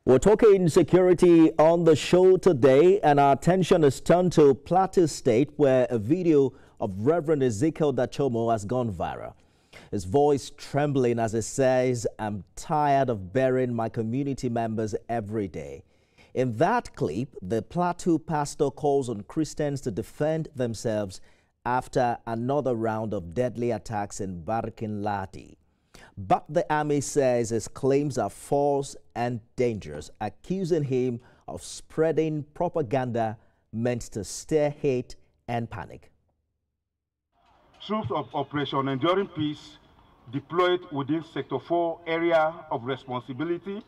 We're talking security on the show today, and our attention is turned to Plateau State, where a video of Reverend Ezekiel Dachomo has gone viral. His voice trembling as he says, "I'm tired of burying my community members every day." In that clip, the Plateau pastor calls on Christians to defend themselves after another round of deadly attacks in Barkin Ladi. But the army says his claims are false and dangerous, accusing him of spreading propaganda meant to stir hate and panic. Troops of Operation Enduring Peace deployed within Sector 4 area of responsibility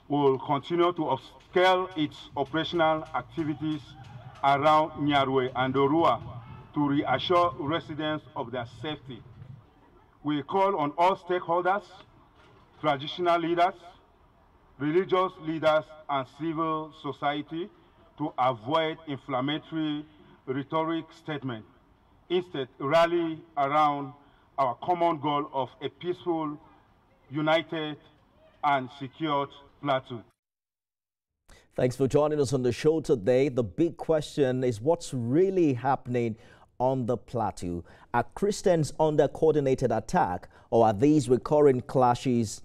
will continue to upscale its operational activities around Nyarwe and Orua to reassure residents of their safety. We call on all stakeholders, traditional leaders, religious leaders, and civil society to avoid inflammatory rhetoric statements. Instead, rally around our common goal of a peaceful, united, and secured Plateau. Thanks for joining us on the show today. The big question is what's really happening on the Plateau. Are Christians under coordinated attack, or are these recurring clashes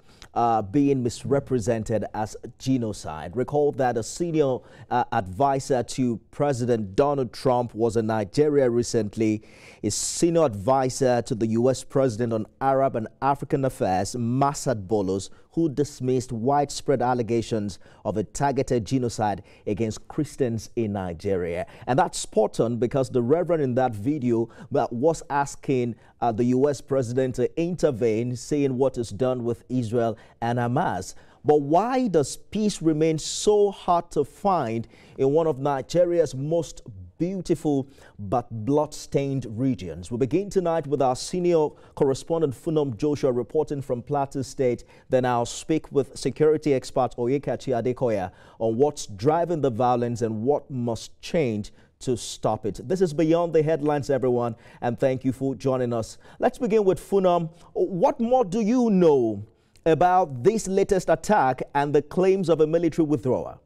being misrepresented as genocide? Recall that a senior advisor to President Donald Trump was in Nigeria recently. His senior advisor to the U.S. President on Arab and African affairs, Masad Bolos, who dismissed widespread allegations of a targeted genocide against Christians in Nigeria. And that's spot on, because the Reverend in that video was asking the U.S. President to intervene, saying what is done with Israel and Hamas. But why does peace remain so hard to find in one of Nigeria's most beautiful but blood-stained regions? We begin tonight with our senior correspondent Funom Joshua reporting from Plateau State. Then I'll speak with security expert Oyekachi Adekoya on what's driving the violence and what must change to stop it. This is Beyond the Headlines, everyone, and thank you for joining us. Let's begin with Funom. What more do you know about this latest attack and the claims of a military withdrawal?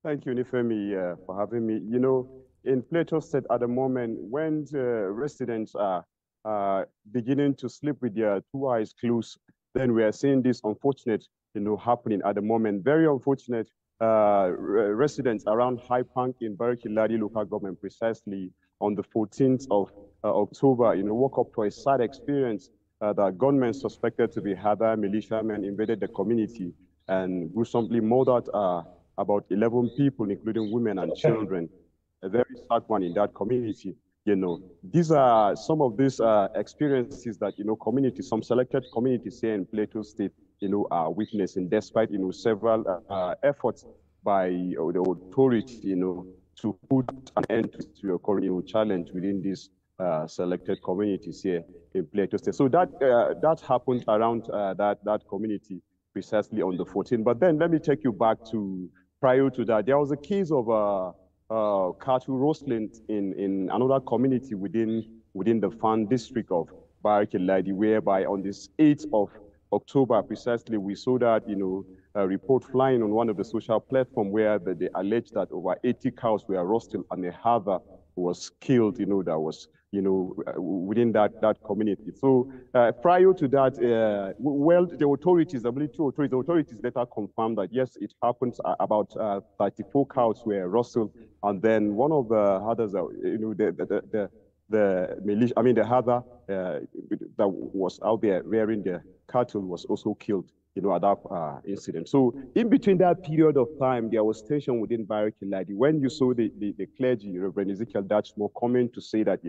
Thank you, Nifemi, for having me. You know, in Plateau State at the moment, when the residents are beginning to sleep with their two eyes closed, then we are seeing this unfortunate, happening at the moment. Very unfortunate. Residents around High Bank in Barkin Ladi local government, precisely on the 14th of October, woke up to a sad experience. The gunmen suspected to be Hadar militiamen invaded the community and gruesomely murdered about 11 people, including women and children. A very sad one in that community. These are some of these experiences that, some selected communities here in Plateau State, are witnessing, despite, several efforts by the authority, to put an end to a current challenge within these selected communities here in Plateau State. So that happened around that community precisely on the 14th. But then let me take you back to prior to that. There was a case of cattle rustling in another community within the Fan district of Barkin Ladi, whereby on this 8th of October, precisely, we saw that, a report flying on one of the social platforms where they alleged that over 80 cows were roasted and a Hadar was killed, that was, within that community. So prior to that, well, the authorities, the military authorities, the authorities later confirmed that, yes, it happened. About 34 cows were roasted, and then one of the Hadars, the militia, the Hadar that was out there rearing the cattle was also killed, at that incident. So in between that period of time, there was tension within Barkin Ladi. When you saw the clergy, Reverend Ezekiel Dachomo, coming to say that,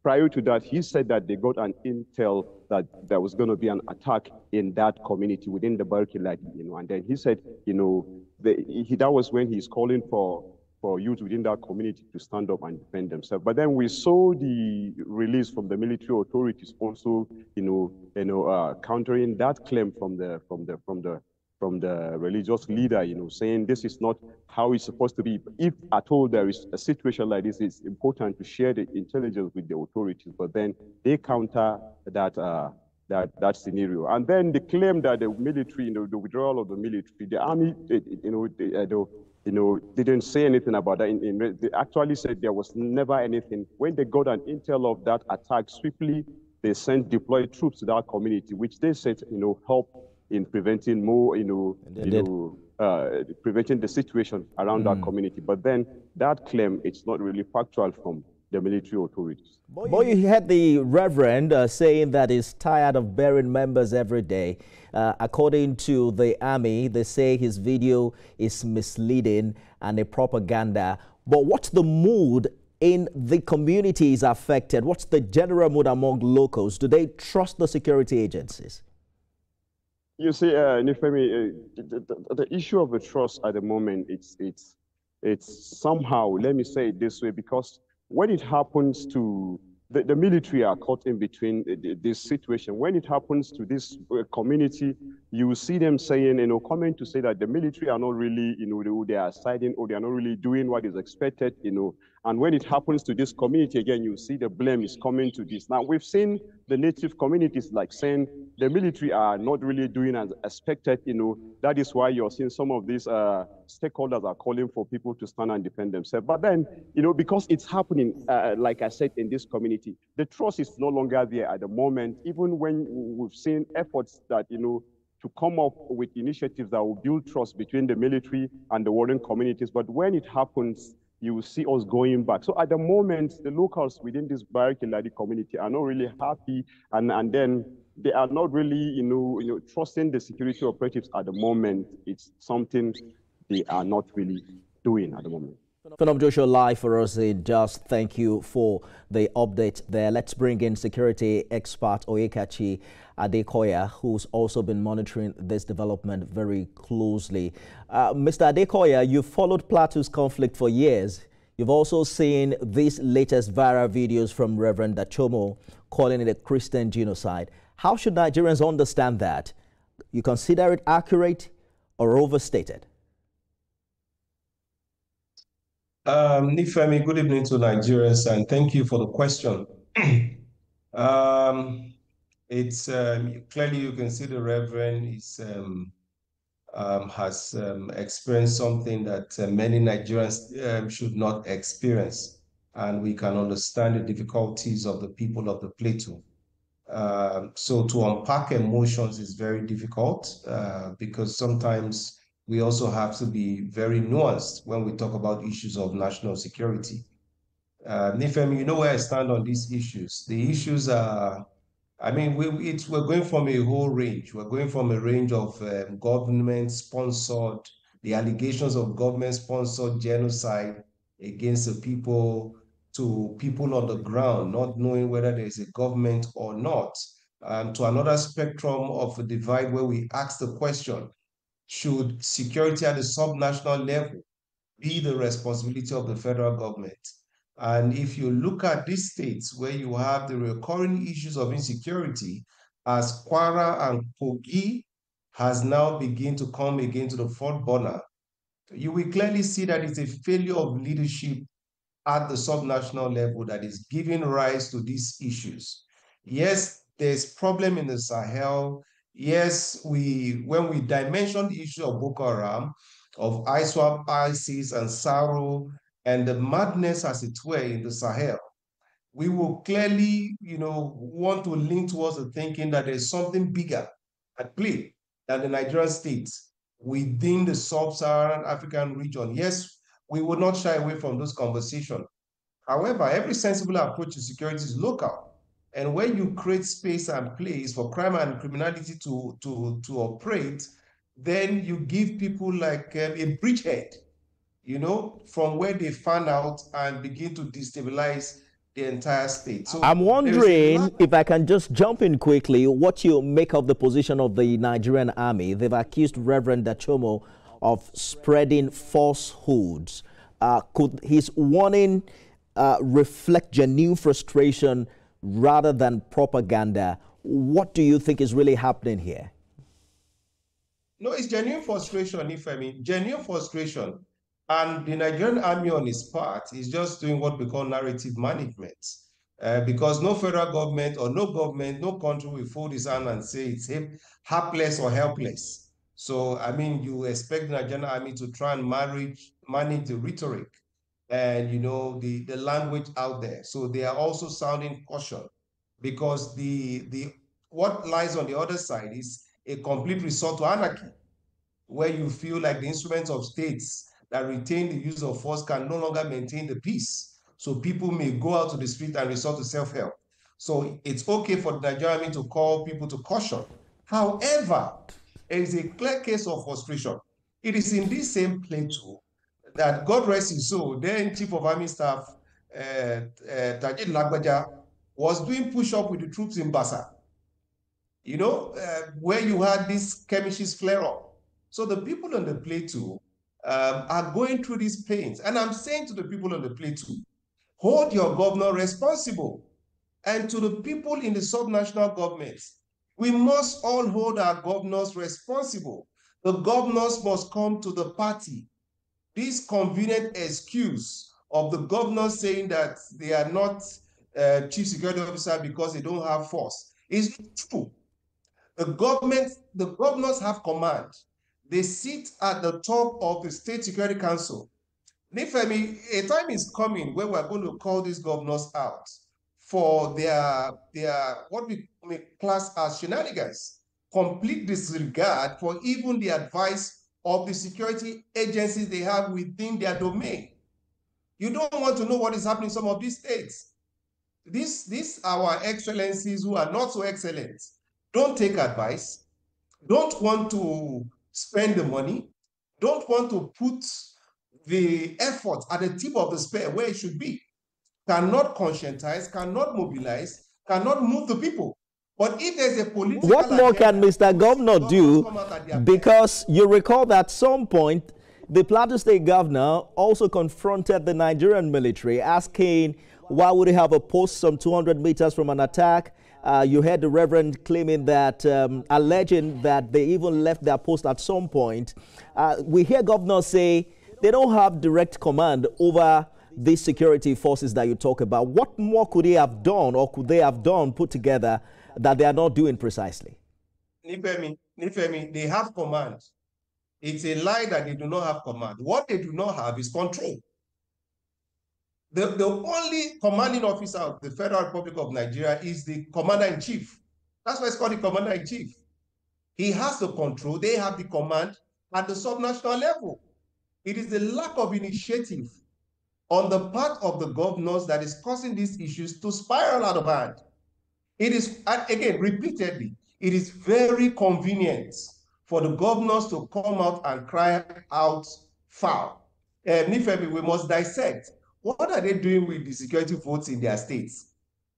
prior to that, he said that they got an intel that there was going to be an attack in that community within the Barkin Ladi, and then he said, that was when he's calling for youth within that community to stand up and defend themselves. But then we saw the release from the military authorities also, countering that claim from the religious leader, saying this is not how it's supposed to be. If at all there is a situation like this, it's important to share the intelligence with the authorities. But then they counter that that scenario. And then the claim that the military, the withdrawal of the military, the army, didn't say anything about that. They actually said there was never anything. When they got an intel of that attack, swiftly they sent deployed troops to that community, which they said, help in preventing more, preventing the situation around that community. But then that claim, it's not really factual from the military authorities. Boy, you had the Reverend saying that he's tired of burying members every day. According to the army, they say his video is misleading and a propaganda. But what's the mood in the communities affected? What's the general mood among locals? Do they trust the security agencies? You see, Nifemi, the issue of the trust at the moment, it's somehow, let me say it this way, because when it happens to the military are caught in between this situation. When it happens to this community, you see them saying, coming to say that the military are not really, they are siding or they are not really doing what is expected, And when it happens to this community again, you see the blame is coming to this. Now, we've seen the native communities like saying the military are not really doing as expected, That is why you're seeing some of these stakeholders are calling for people to stand and defend themselves. But then, because it's happening, like I said, in this community, the trust is no longer there at the moment, even when we've seen efforts that, to come up with initiatives that will build trust between the military and the warring communities. But when it happens, you will see us going back. So at the moment, the locals within this Baraki-Ladi community are not really happy, and then they are not really, trusting the security operatives at the moment. It's something they are not really doing at the moment. Phenom Joshua live for us. Just thank you for the update there. Let's bring in security expert Oyekachi Adekoya, who's also been monitoring this development very closely. Mr. Adekoya, you've followed Plateau's conflict for years. You've also seen these latest viral videos from Reverend Dachomo calling it a Christian genocide. How should Nigerians understand that? You consider it accurate or overstated? Nifemi, good evening to Nigerians, and thank you for the question. It's clearly you can see the Reverend is has experienced something that many Nigerians should not experience, and we can understand the difficulties of the people of the Plateau. So to unpack emotions is very difficult because sometimes we also have to be very nuanced when we talk about issues of national security. Nifemi, you know where I stand on these issues. The issues are, I mean, we're going from a whole range. We're going from a range of government-sponsored, the allegations of government-sponsored genocide against the people, to people on the ground not knowing whether there is a government or not, to another spectrum of a divide where we ask the question, should security at the subnational level be the responsibility of the federal government? And if you look at these states where you have the recurring issues of insecurity, as Kwara and Kogi has now begun to come again to the front burner, you will clearly see that it's a failure of leadership at the subnational level that is giving rise to these issues. Yes, there's problem in the Sahel. Yes, when we dimension the issue of Boko Haram, of ISWAP, ISIS, and SARO, and the madness, as it were, in the Sahel, we will clearly, want to lean towards the thinking that there's something bigger at play than the Nigerian states within the sub-Saharan African region. Yes, we will not shy away from those conversations. However, every sensible approach to security is local. And when you create space and place for crime and criminality to operate, then you give people like a bridgehead, from where they fan out and begin to destabilize the entire state. So I'm wondering if I can just jump in quickly, what you make of the position of the Nigerian army. They've accused Reverend Dachomo of spreading falsehoods. Could his warning reflect genuine frustration rather than propaganda? What do you think is really happening here? No, it's genuine frustration, genuine frustration. And the Nigerian army on its part is just doing what we call narrative management. because no federal government or no government, no country will fold his hand and say it's helpless or helpless. So, I mean, you expect the Nigerian army to try and manage the rhetoric and, you know, the language out there. So they are also sounding caution, because what lies on the other side is a complete resort to anarchy, where you feel like the instruments of states that retain the use of force can no longer maintain the peace. So people may go out to the street and resort to self-help. So it's okay for the Nigerian army to call people to caution. However, there is a clear case of frustration. It is in this same Plateau that, God rest his soul, then Chief of Army Staff Tajid Lagbaja was doing push-up with the troops in Bassa, you know, where you had this skirmishes flare up. So the people on the Plateau are going through these pains. And I'm saying to the people on the Plateau, hold your governor responsible. And to the people in the subnational governments, we must all hold our governors responsible. The governors must come to the party. This convenient excuse of the governors saying that they are not chief security officer because they don't have force is not true. The governors have command. They sit at the top of the State Security Council. Nifemi, a time is coming where we're going to call these governors out for their what we may class as shenanigans, complete disregard for even the advice of the security agencies they have within their domain. You don't want to know what is happening in some of these states. These our excellencies who are not so excellent don't take advice, don't want to spend the money, don't want to put the effort at the tip of the spear where it should be, cannot conscientize, cannot mobilize, cannot move the people. But if there's a political What more can Mr. Governor do? Because you recall that at some point, the Plateau State Governor also confronted the Nigerian military, asking why would he have a post some 200 meters from an attack. You heard the Reverend claiming that, alleging that they even left their post at some point. We hear governors say they don't have direct command over these security forces that you talk about. What more could he have done, or could they have done put together that they are not doing precisely? Nifemi, they have command. It's a lie that they do not have command. What they do not have is control. The only commanding officer of the Federal Republic of Nigeria is the commander-in-chief. That's why it's called the commander-in-chief. He has the control. They have the command at the subnational level. It is the lack of initiative on the part of the governors that is causing these issues to spiral out of hand. It is, again, repeatedly, it is very convenient for the governors to come out and cry out foul. Nifemi, we must dissect. What are they doing with the security votes in their states?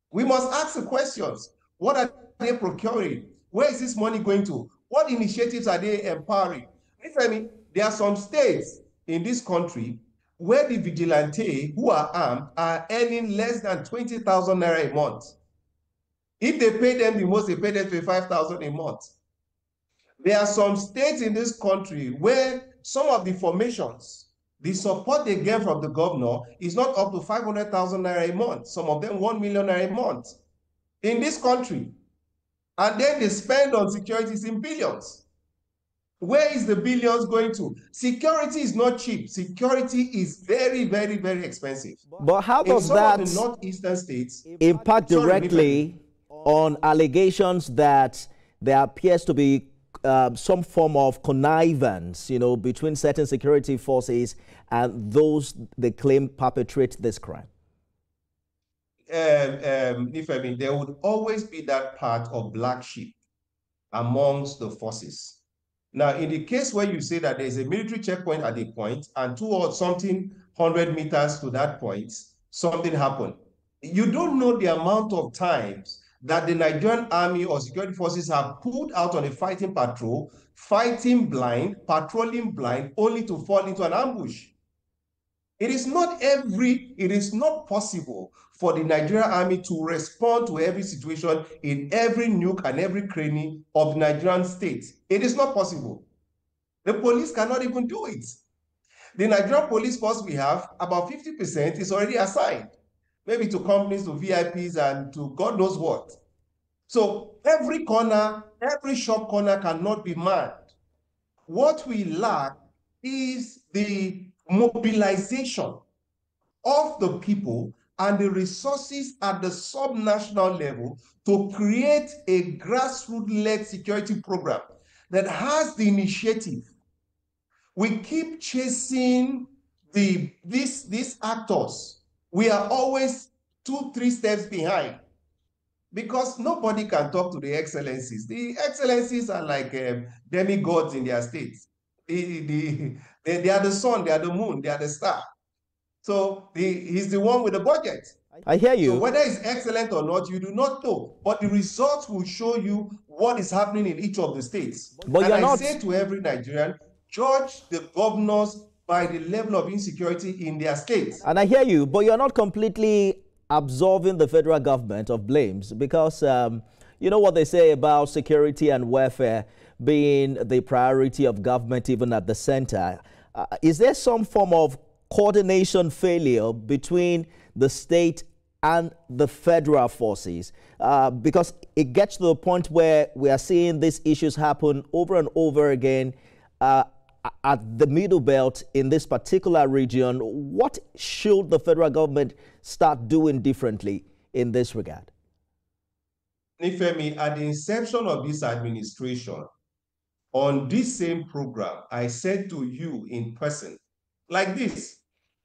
We must ask the questions. What are they procuring? Where is this money going to? What initiatives are they empowering? Nifemi, there are some states in this country where the vigilante who are armed are earning less than 20,000 naira a month. If they pay them the most, they pay them 25,000 a month. There are some states in this country where some of the formations, the support they get from the governor is not up to 500,000 naira a month. Some of them 1 million naira a month in this country. And then they spend on securities in billions. Where is the billions going to? Security is not cheap. Security is very, very, very expensive. But how does that in some of the northeastern states impact directly on allegations that there appears to be some form of connivance, you know, between certain security forces and those they claim perpetrate this crime? Nifemi, there would always be that part of black sheep amongst the forces. Now, in the case where you say that there's a military checkpoint at a point and 200 meters to that point, something happened. You don't know the amount of times that the Nigerian army or security forces have pulled out on a fighting patrol, fighting blind, patrolling blind, only to fall into an ambush. It is not possible for the Nigerian army to respond to every situation in every nook and every cranny of the Nigerian state. It is not possible. The police cannot even do it. The Nigerian police force we have, about 50% is already assigned. maybe to companies, to VIPs, and to God knows what. So every corner, every shop corner cannot be manned. What we lack is the mobilization of the people and the resources at the subnational level to create a grassroots-led security program that has the initiative. We keep chasing these actors. We are always 2-3 steps behind because nobody can talk to the excellencies. The excellencies are like demigods in their states. They are the sun, they are the moon, they are the star. So he's the one with the budget. I hear you. So whether it's excellent or not, you do not know. But the results will show you what is happening in each of the states. But and I say to every Nigerian, judge the governors by the level of insecurity in their states. And I hear you, but you're not completely absolving the federal government of blames because you know what they say about security and welfare being the priority of government even at the center. Is there some form of coordination failure between the state and the federal forces? Because it gets to the point where we are seeing these issues happen over and over again at the Middle Belt in this particular region. What should the federal government start doing differently in this regard? Nifemi, at the inception of this administration, on this same program, I said to you in person, like this,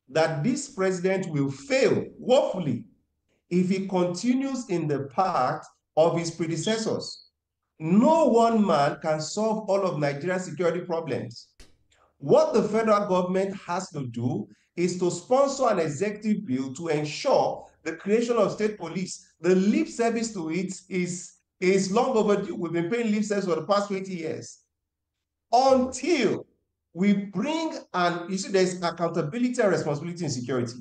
that this president will fail woefully if he continues in the path of his predecessors. No one man can solve all of Nigeria's security problems. What the federal government has to do is to sponsor an executive bill to ensure the creation of state police. The lip service to it is long overdue. We've been paying lip service for the past 20 years. Until we bring, and you see, there's accountability and responsibility in security.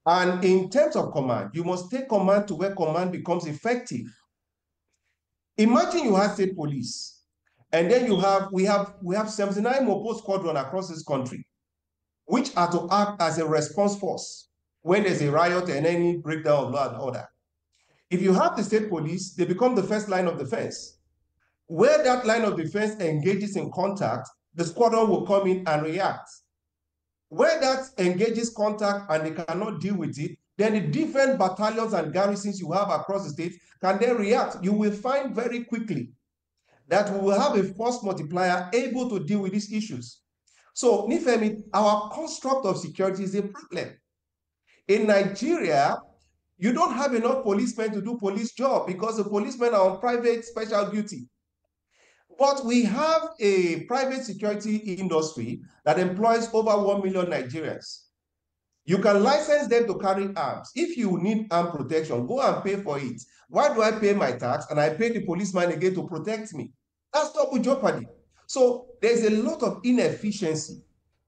And in terms of command, you must take command to where command becomes effective. Imagine you have state police, and then we have 79 Mopo squadron across this country, which are to act as a response force when there's a riot and any breakdown of law and order. If you have the state police, they become the first line of defense. Where that line of defense engages in contact, the squadron will come in and react. Where that engages contact and they cannot deal with it, then the different battalions and garrisons you have across the state can then react. You will find very quickly that we will have a force multiplier able to deal with these issues. So, Nifemi, our construct of security is a problem. In Nigeria, you don't have enough policemen to do police job because the policemen are on private special duty. But we have a private security industry that employs over 1 million Nigerians. You can license them to carry arms. If you need arm protection, go and pay for it. Why do I pay my tax and I pay the policeman again to protect me? That's double jeopardy. So there's a lot of inefficiency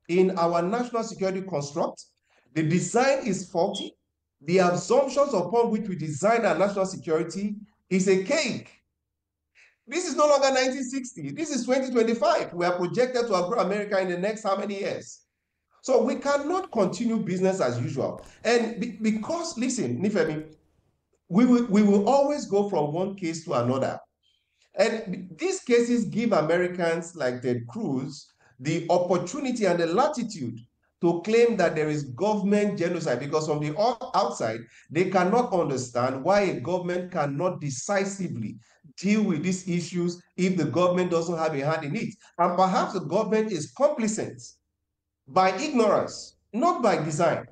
in our national security construct. The design is faulty. The assumptions upon which we design our national security is a cake. This is no longer 1960. This is 2025. We are projected to outgrow America in the next how many years? So we cannot continue business as usual. And because, listen, Nifemi, we will always go from one case to another. And these cases give Americans like Ted Cruz the opportunity and the latitude to claim that there is government genocide, because from the outside, they cannot understand why a government cannot decisively deal with these issues if the government doesn't have a hand in it. And perhaps the government is complicit by ignorance, not by design.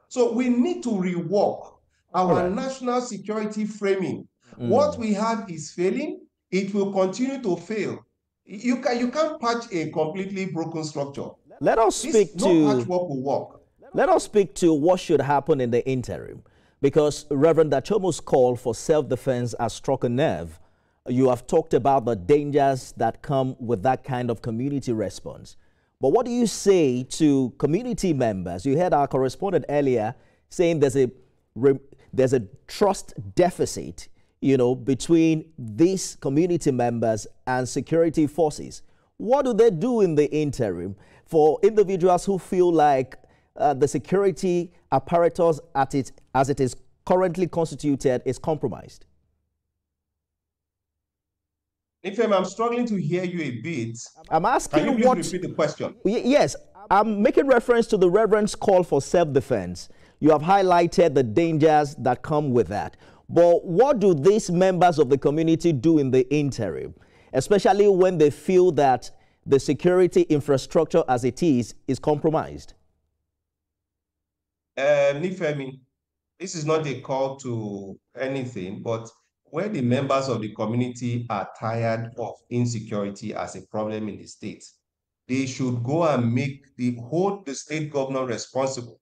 So we need to rework our national security framing. What we have is failing. It will continue to fail. You can't patch a completely broken structure. Let us speak to no patchwork will work. Let us speak to what should happen in the interim, because Reverend Achomo's call for self-defense has struck a nerve. You have talked about the dangers that come with that kind of community response. But what do you say to community members? You heard our correspondent earlier saying there's a trust deficit, between these community members and security forces. What do they do in the interim for individuals who feel like the security apparatus as it is currently constituted is compromised? Nifem, I'm struggling to hear you a bit. I'm asking Can you please repeat the question? Yes, I'm making reference to the Reverend's call for self-defense. You have highlighted the dangers that come with that. But what do these members of the community do in the interim, especially when they feel that the security infrastructure as it is compromised? Nifemi, this is not a call to anything, but when the members of the community are tired of insecurity as a problem in the state, they should go and hold the state governor responsible,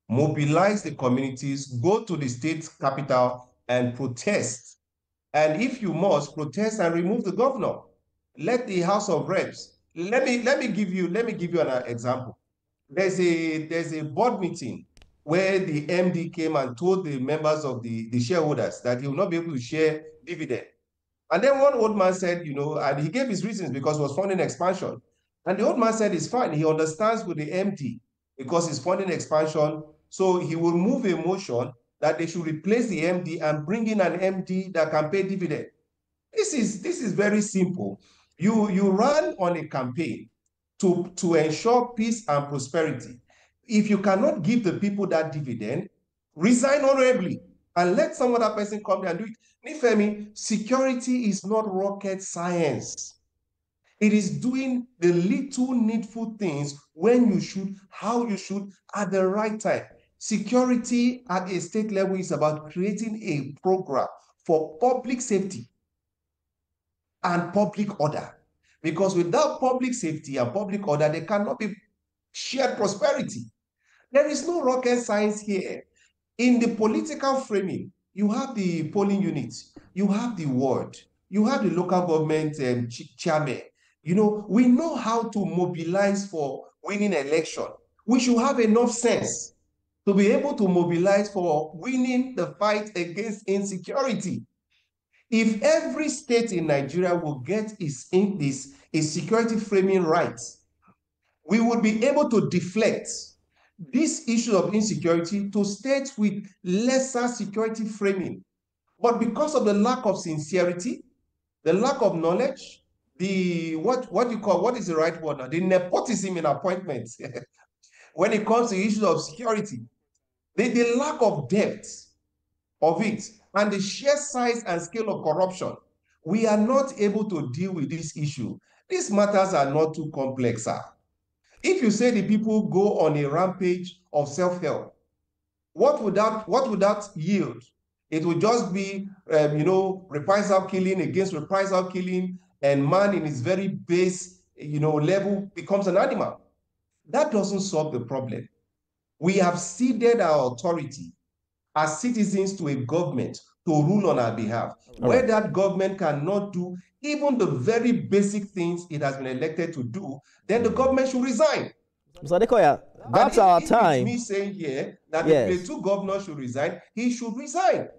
mobilize the communities, go to the state capital and protest. And if you must, protest and remove the governor. Let the House of Reps. Let me give you an example. There's a board meeting where the MD came and told the members of the shareholders that he will not be able to share dividend. And then one old man said, and he gave his reasons because it was funding expansion. And the old man said it's fine. He understands with the MD because it's funding expansion. So he will move a motion that they should replace the MD and bring in an MD that can pay dividend. This is very simple. You run on a campaign to ensure peace and prosperity. If you cannot give the people that dividend, resign honorably and let some other person come there and do it. Nifemi, security is not rocket science. It is doing the little needful things when you should, how you should, at the right time. Security at a state level is about creating a program for public safety and public order. Because without public safety and public order, there cannot be shared prosperity. There is no rocket science here. In the political framing, you have the polling units, you have the ward, you have the local government chairman. We know how to mobilize for winning election. We should have enough sense to be able to mobilize for winning the fight against insecurity. If every state in Nigeria will get its security framing right, we would be able to deflect this issue of insecurity to states with lesser security framing. But because of the lack of sincerity, the lack of knowledge, what is the right word now? The nepotism in appointments when it comes to issues of security, the lack of depth of it, and the sheer size and scale of corruption, we are not able to deal with this issue. These matters are not too complex, sir. If you say the people go on a rampage of self-help, what would that yield? It would just be, reprisal killing against reprisal killing, and man in his very base, level becomes an animal. That doesn't solve the problem. We have ceded our authority as citizens to a government to rule on our behalf, where that government cannot do even the very basic things it has been elected to do, then the government should resign. Mr. Adekoya, that's our time. It's me saying here that the Plateau governor should resign, he should resign.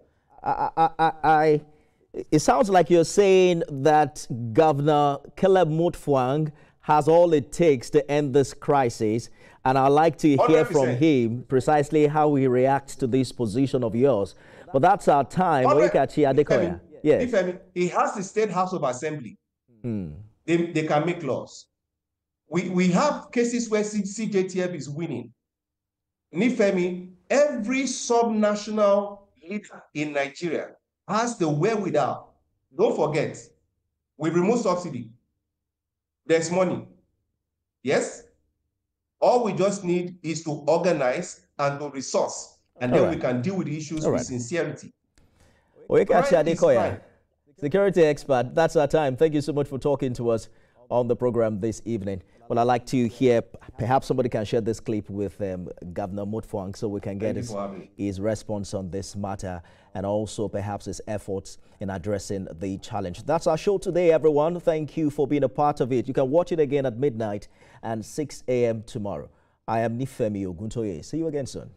It sounds like you're saying that Governor Caleb Mutfwang has all it takes to end this crisis, and I'd like to hear 100%. From him precisely how he reacts to this position of yours. But that's our time. Adekoya. Yes. He has the State House of Assembly. They can make laws. We have cases where CJTF is winning. Nifemi, every subnational leader in Nigeria has the wherewithal. Don't forget, we remove subsidy. There's money. Yes? All we just need is to organize and to resource. And then we can deal with the issues with sincerity. Adekoya, security expert, that's our time. Thank you so much for talking to us on the program this evening. Well, I'd like to hear, perhaps somebody can share this clip with Governor Mutfwang so we can get his response on this matter, and also perhaps his efforts in addressing the challenge. That's our show today, everyone. Thank you for being a part of it. You can watch it again at midnight and 6 a.m. tomorrow. I am Nifemi Oguntoye. See you again soon.